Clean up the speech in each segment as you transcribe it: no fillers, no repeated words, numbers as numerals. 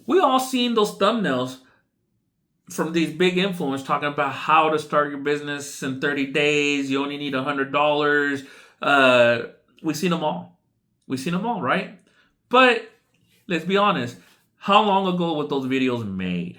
We all seen those thumbnails from these big influencers talking about how to start your business in 30 days. You only need $100. We've seen them all. We've seen them all, right? But let's be honest. How long ago were those videos made?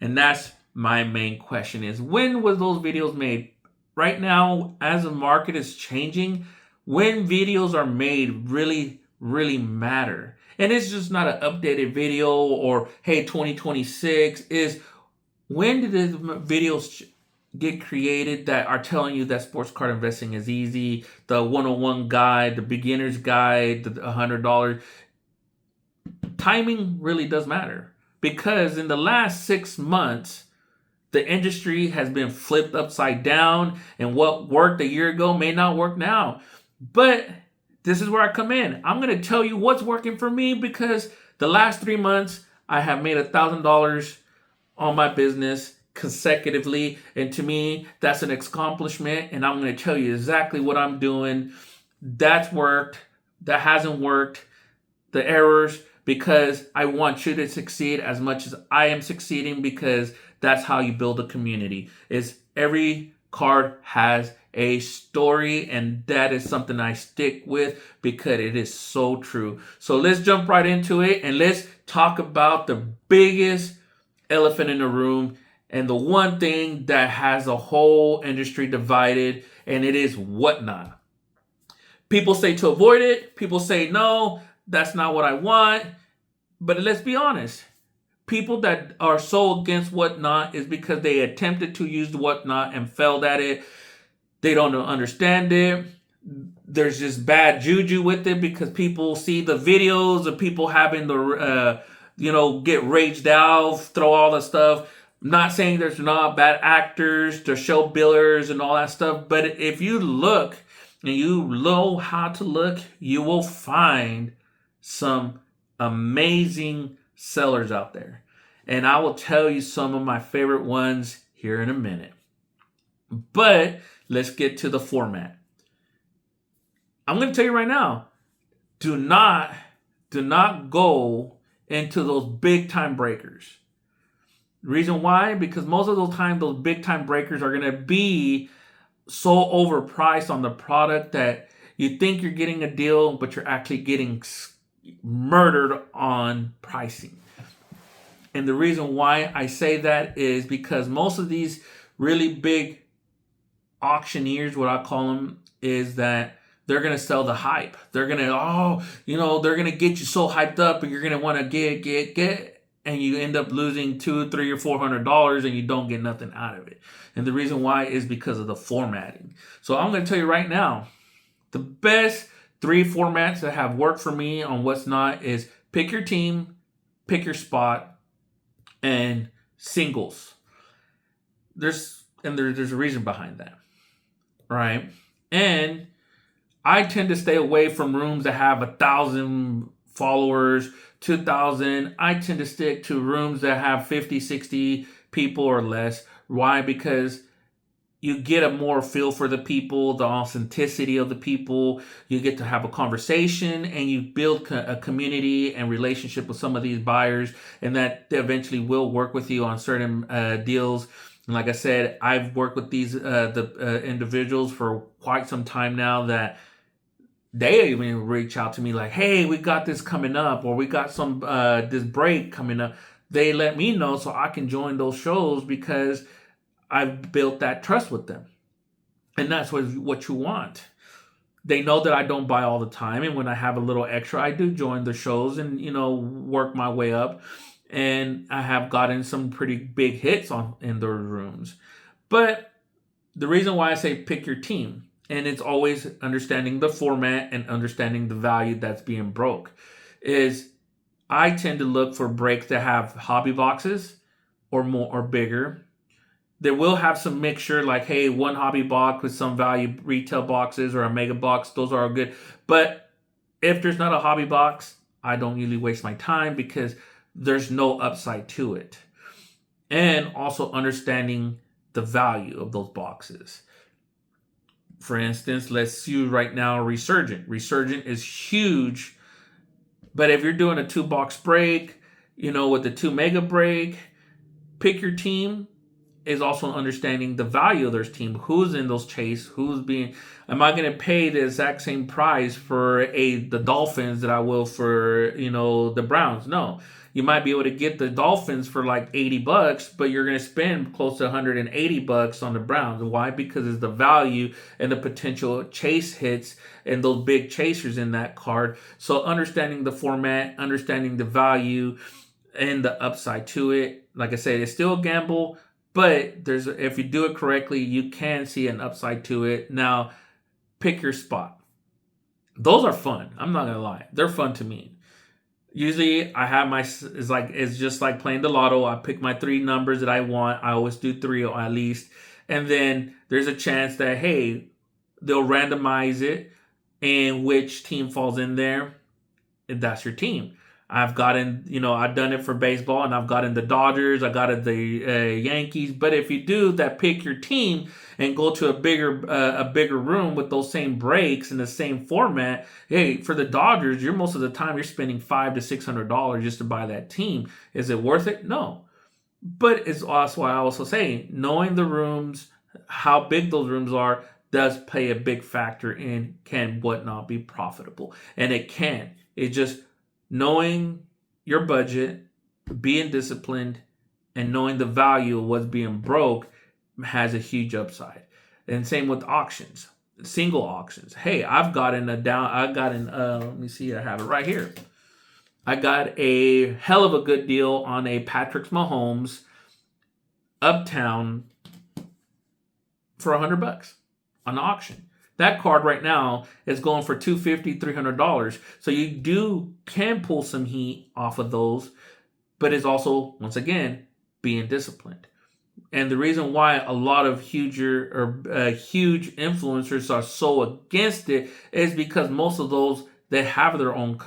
And that's my main question is, when was those videos made? Right now, as the market is changing, when videos are made really matter. And it's just not an updated video or, hey, 2026. Is when did the videos get created that are telling you that sports card investing is easy? The 101 guide, the beginner's guide, the $100. Timing really does matter, because in the last 6 months, the industry has been flipped upside down, and what worked a year ago may not work now. But this is where I come in. I'm going to tell you what's working for me, because the last 3 months, I have made $1,000 on my business consecutively. And to me, that's an accomplishment. And I'm going to tell you exactly what I'm doing. That's worked. That hasn't worked. The errors, because I want you to succeed as much as I am succeeding, because that's how you build a community. Is every card has a story, and that is something I stick with because it is so true. So let's jump right into it, and let's talk about the biggest elephant in the room, and the one thing that has a whole industry divided, and it is whatnot. People say to avoid it. People say, no, that's not what I want. But let's be honest. People that are so against whatnot is because they attempted to use whatnot and failed at it. They don't understand it. There's just bad juju with it, because people see the videos of people having the, get raged out, throw all the stuff. I'm not saying there's not bad actors, there's show billers and all that stuff. But if you look and you know how to look, you will find some amazing sellers out there. And I will tell you some of my favorite ones here in a minute. But let's get to the format. I'm going to tell you right now, do not go into those big time breakers. The reason why? Because most of the time, those big time breakers are going to be so overpriced on the product that you think you're getting a deal, but you're actually getting murdered on pricing. And the reason why I say that is because most of these really big auctioneers, what I call them, is that they're going to sell the hype. They're going to, they're going to get you so hyped up, and you're going to want to get, and you end up losing $200, $300, or $400, and you don't get nothing out of it. And the reason why is because of the formatting. So I'm going to tell you right now, the best 3 formats that have worked for me on what's not is pick your team, pick your spot, and singles. There's a reason behind that, right? And I tend to stay away from rooms that have 1,000 followers, 2,000. I tend to stick to rooms that have 50, 60 people or less. Why? Because you get a more feel for the people, the authenticity of the people. You get to have a conversation, and you build a community and relationship with some of these buyers, and that eventually will work with you on certain deals. And like I said, I've worked with these individuals for quite some time now, that they even reach out to me like, hey, we got this coming up, or we got some this break coming up. They let me know so I can join those shows, because I've built that trust with them. And that's what you want. They know that I don't buy all the time. And when I have a little extra, I do join the shows and, work my way up. And I have gotten some pretty big hits in those rooms. But the reason why I say pick your team, and it's always understanding the format and understanding the value that's being broke, is I tend to look for breaks that have hobby boxes or more or bigger. They will have some mixture, like, hey, one hobby box with some value retail boxes or a mega box. Those are all good. But if there's not a hobby box, I don't usually waste my time, because there's no upside to it. And also understanding the value of those boxes. For instance, let's see right now Resurgent. Resurgent is huge. But if you're doing a 2-box break, with the 2 mega break, pick your team is also understanding the value of their team. Who's in those chase? Am I going to pay the exact same price for the Dolphins that I will for, the Browns? No. You might be able to get the Dolphins for like $80, but you're going to spend close to $180 on the Browns. Why? Because it's the value and the potential chase hits and those big chasers in that card. So understanding the format, understanding the value and the upside to it. Like I said, it's still a gamble, but if you do it correctly, you can see an upside to it. Now, pick your spot. Those are fun. I'm not gonna lie, they're fun to me. Usually, I have it's just like playing the lotto. I pick my 3 numbers that I want. I always do 3 or at least, and then there's a chance that they'll randomize it, and which team falls in there, that's your team. I've done it for baseball, and I've gotten the Dodgers, I got the Yankees. But if you do that, pick your team and go to a bigger room with those same breaks and the same format. Hey, for the Dodgers, most of the time you're spending $500 to $600 just to buy that team. Is it worth it? No. But it's also why I also say knowing the rooms, how big those rooms are, does play a big factor in can whatnot be profitable, and it can. It just knowing your budget, being disciplined, and knowing the value of what's being broke has a huge upside. And same with auctions, single auctions. Hey, let me see, I have it right here. I got a hell of a good deal on a Patrick Mahomes Uptown for $100 on the auction. That card right now is going for $250, $300. So you can pull some heat off of those, but it's also, once again, being disciplined. And the reason why a lot of huge influencers are so against it is because most of those, they have their own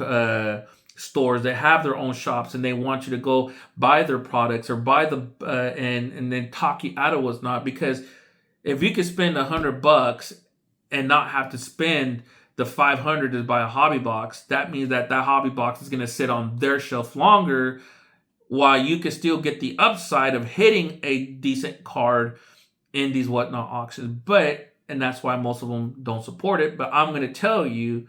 stores, they have their own shops, and they want you to go buy their products or buy and then talk you out of what's not. Because if you could spend $100 and not have to spend the $500 to buy a hobby box, that means that hobby box is going to sit on their shelf longer, while you can still get the upside of hitting a decent card in these whatnot auctions. And that's why most of them don't support it. But I'm going to tell you,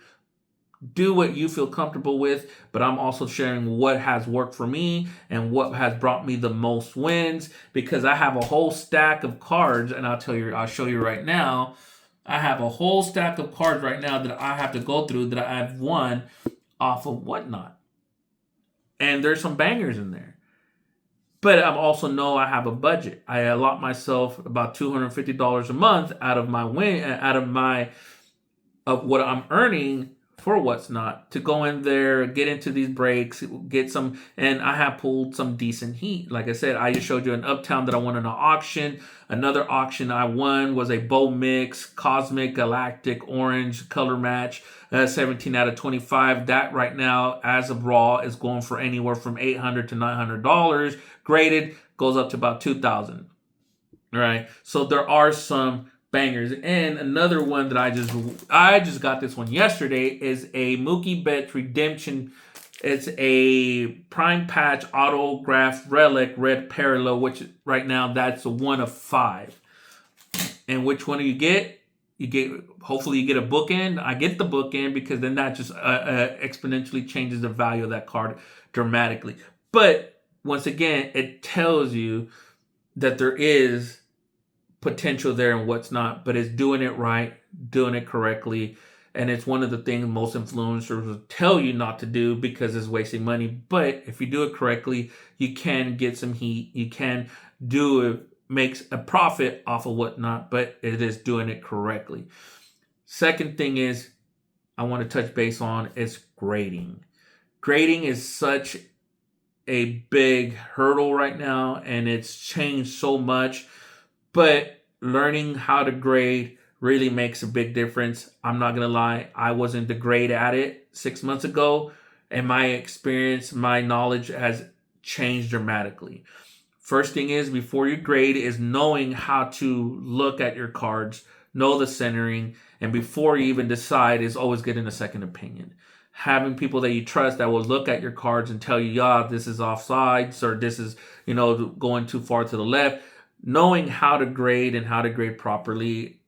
do what you feel comfortable with, but I'm also sharing what has worked for me and what has brought me the most wins, because I have a whole stack of cards, and I'll show you right now. I have a whole stack of cards right now that I have to go through that I've won off of whatnot. And there's some bangers in there. But I also know I have a budget. I allot myself about $250 a month out of what I'm earning for what's not, to go in there, get into these breaks, get some, and I have pulled some decent heat. Like I said, I just showed you an Uptown that I won in an auction. Another auction I won was a Bow Mix Cosmic Galactic Orange color match, 17 out of 25. That right now, as of raw, is going for anywhere from $800 to $900. Graded goes up to about $2,000. All right, so there are some bangers. And another one that I just got this one yesterday is a Mookie Betts Redemption. It's a prime patch autograph relic red parallel, which right now that's a 1 of 5. And which one do you get? Hopefully you get a bookend. I get the bookend because then that just exponentially changes the value of that card dramatically. But once again, it tells you that there is potential there and what's not, but it's doing it right, doing it correctly. And it's one of the things most influencers will tell you not to do because it's wasting money. But if you do it correctly, you can get some heat. You can makes a profit off of whatnot, but it is doing it correctly. Second thing is I want to touch base on is grading. Grading is such a big hurdle right now, and it's changed so much. But learning how to grade really makes a big difference. I'm not going to lie. I wasn't the great at it 6 months ago, and my experience, my knowledge has changed dramatically. First thing is, before you grade, is knowing how to look at your cards, know the centering, and before you even decide is always getting a second opinion. having people that you trust that will look at your cards and tell you, yeah, this is offsides or this is, going too far to the left. Knowing how to grade and how to grade properly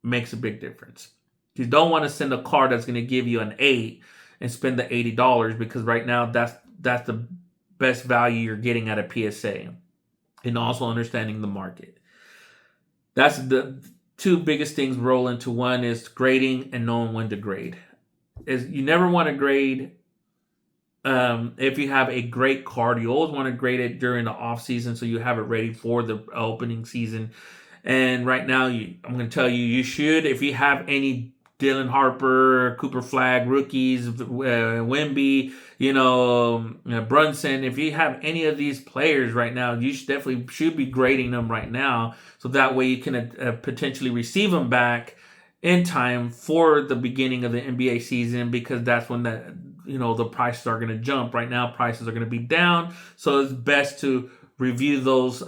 makes a big difference. You don't want to send a card that's going to give you an 8 and spend the $80 because right now that's the best value you're getting at a PSA, and also understanding the market. That's the two biggest things roll into one is grading and knowing when to grade. Is you never want to grade if you have a great card. You always want to grade it during the off season so you have it ready for the opening season. And right now, I'm going to tell you, you should, if you have any Dylan Harper, Cooper Flag rookies, Wemby, Brunson. If you have any of these players right now, you definitely should be grading them right now, so that way you can potentially receive them back in time for the beginning of the NBA season, because that's when the prices are going to jump. Right now, prices are going to be down, so it's best to review those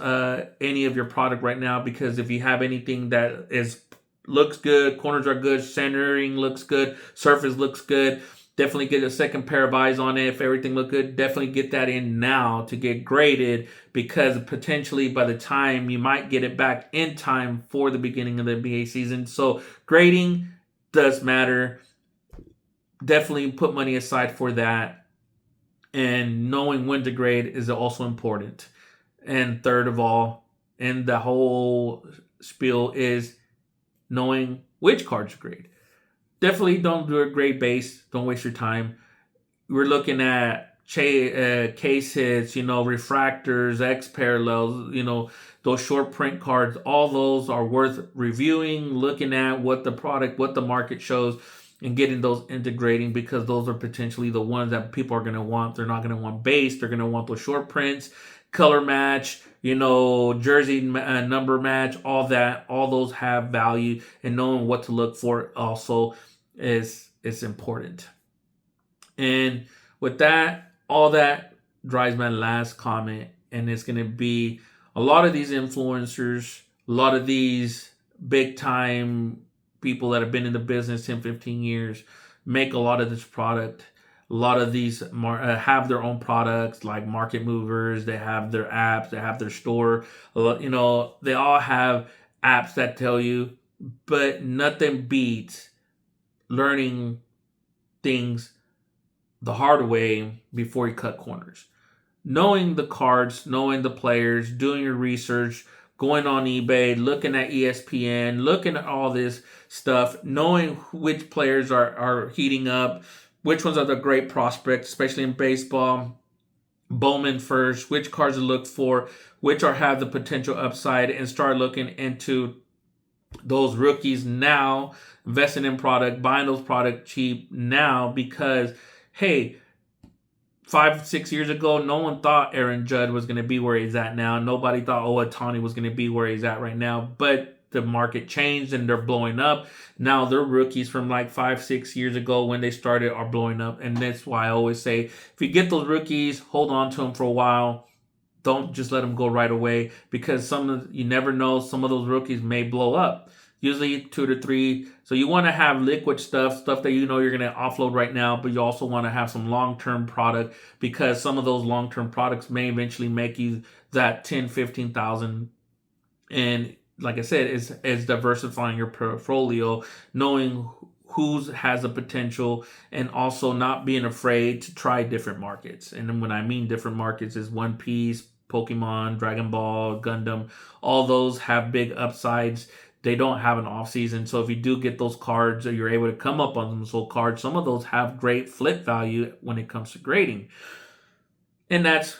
any of your product right now, because if you have anything that looks good, corners are good, centering looks good, surface looks good, definitely get a second pair of eyes on it. If everything looks good, definitely get that in now to get graded, because potentially by the time you might get it back in time for the beginning of the NBA season. So grading does matter. Definitely put money aside for that. And knowing when to grade is also important. And third of all, in the whole spiel is knowing which cards to grade. Definitely don't do a grade base. Don't waste your time. We're looking at case hits, refractors, X parallels, those short print cards. All those are worth reviewing, looking at what the market shows, and getting those integrating, because those are potentially the ones that people are going to want. They're not going to want base. They're going to want those short prints, color match, jersey number match, all that. All those have value, and knowing what to look for also is important. And with that, all that drives my last comment, and it's going to be a lot of these influencers, a lot of these big time people that have been in the business 10, 15 years make a lot of this product. A lot of these have their own products, like market movers. They have their apps. They have their store. They all have apps that tell you, but nothing beats learning things the hard way before you cut corners. Knowing the cards, knowing the players, doing your research, going on eBay, looking at ESPN, looking at all this stuff, knowing which players are heating up, which ones are the great prospects, especially in baseball. Bowman first, which cards to look for, which have the potential upside, and start looking into those rookies now, investing in product, buying those product cheap now, because, hey, 5-6 years ago, no one thought Aaron Judd was going to be where he's at now. Nobody thought Ohtani was going to be where he's at right now. But the market changed and they're blowing up. Now their rookies from like 5-6 years ago when they started are blowing up. And that's why I always say, if you get those rookies, hold on to them for a while. Don't just let them go right away, because you never know, some of those rookies may blow up. Usually 2 to 3. So you want to have liquid stuff that you're going to offload right now, but you also want to have some long-term product, because some of those long-term products may eventually make you that 10, 15,000. And like I said, it's diversifying your portfolio, knowing who has the potential, and also not being afraid to try different markets. And then when I mean different markets is One Piece, Pokemon, Dragon Ball, Gundam. All those have big upsides. They don't have an off season. So if you do get those cards, or you're able to come up on them sold cards, some of those have great flip value when it comes to grading. And that's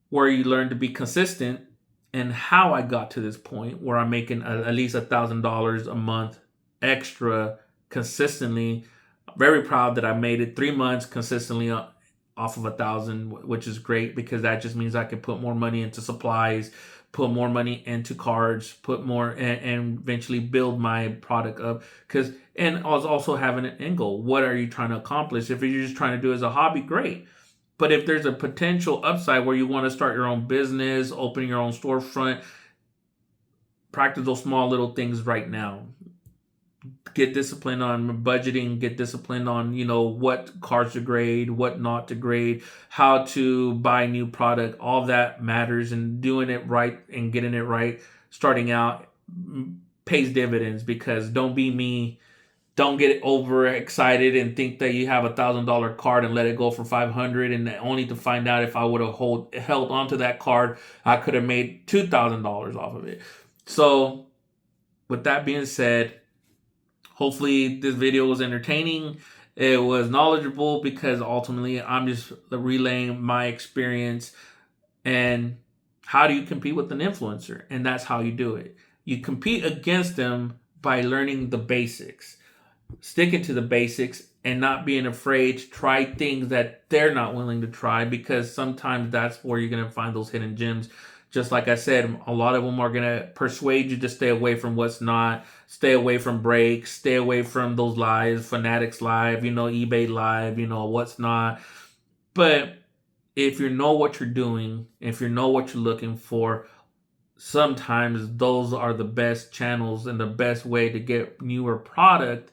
where you learn to be consistent, and how I got to this point where I'm making at least $1,000 a month extra consistently. I'm very proud that I made it 3 months consistently off of 1,000, which is great, because that just means I can put more money into supplies, put more money into cards, put more, and eventually build my product up. And I was also having an end goal. What are you trying to accomplish? If you're just trying to do it as a hobby, great. But if there's a potential upside where you want to start your own business, open your own storefront, practice those small little things right now. get disciplined on budgeting, get disciplined on, what cards to grade, what not to grade, how to buy new product. All that matters, and doing it right and getting it right starting out pays dividends. Because don't be me. Don't get overexcited and think that you have $1,000 card and let it go for 500, and only to find out if I would have held onto that card, I could have made $2,000 off of it. So with that being said, hopefully this video was entertaining. It was knowledgeable, because ultimately I'm just relaying my experience. And how do you compete with an influencer? And that's how you do it. You compete against them by learning the basics, sticking to the basics, and not being afraid to try things that they're not willing to try, because sometimes that's where you're going to find those hidden gems. Just like I said, a lot of them are going to persuade you to stay away from what's not, stay away from breaks, stay away from those lives, Fanatics Live, eBay Live, what's not. But if you know what you're doing, if you know what you're looking for, sometimes those are the best channels and the best way to get newer product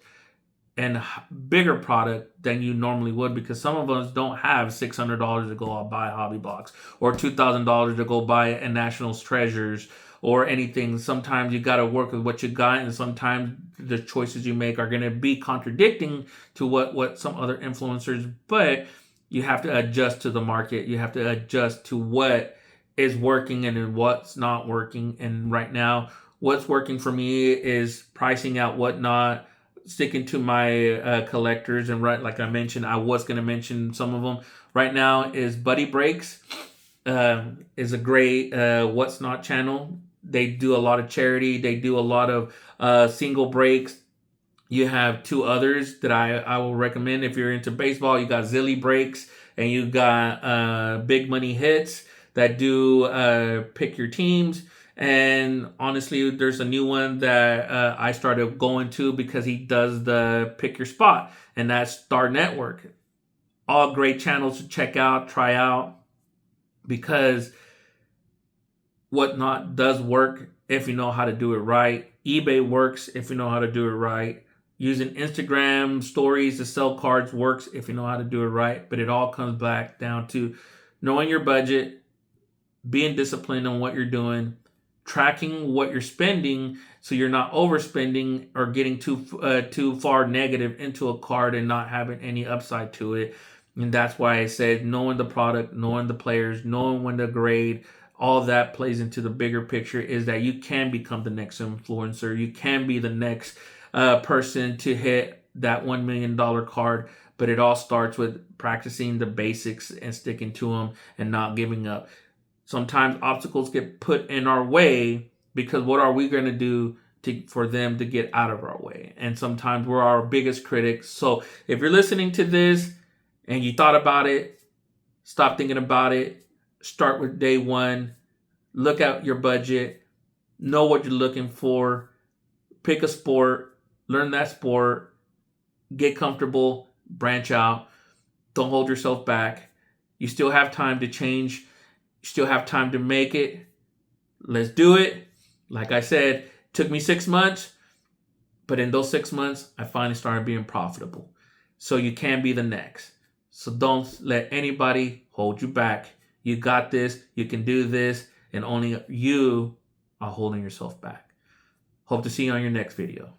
and bigger product than you normally would, because some of us don't have $600 to go buy a hobby box, or $2,000 to go buy a National's Treasures or anything. Sometimes you got to work with what you got, and sometimes the choices you make are going to be contradicting to what some other influencers, but you have to adjust to the market. You have to adjust to what is working and what's not working. And right now, what's working for me is pricing out whatnot, sticking to my collectors. And right, like I mentioned, I was going to mention some of them. Right now is Buddy Breaks, is a great what's not channel. They do a lot of charity. They do a lot of single breaks. You have two others that I will recommend if you're into baseball. You got Zilly Breaks, and you got Big Money Hits that do pick your teams. And honestly, there's a new one that I started going to, because he does the pick your spot, and that's Star Network. All great channels to check out, try out, because whatnot does work if you know how to do it right. eBay works if you know how to do it right. Using Instagram stories to sell cards works if you know how to do it right. But it all comes back down to knowing your budget, being disciplined on what you're doing, tracking what you're spending so you're not overspending or getting too far negative into a card and not having any upside to it. And that's why I said knowing the product, knowing the players, knowing when to grade, all that plays into the bigger picture, is that you can become the next influencer. You can be the next person to hit that $1 million card. But it all starts with practicing the basics and sticking to them and not giving up. Sometimes obstacles get put in our way, because what are we going to do for them to get out of our way? And sometimes we're our biggest critics. So if you're listening to this and you thought about it, stop thinking about it. Start with day one. Look at your budget. Know what you're looking for. Pick a sport. Learn that sport. Get comfortable. Branch out. Don't hold yourself back. You still have time to change. You still have time to make it. Let's do it. Like I said, it took me 6 months, but in those 6 months, I finally started being profitable. So you can be the next. So don't let anybody hold you back. You got this. You can do this. And only you are holding yourself back. Hope to see you on your next video.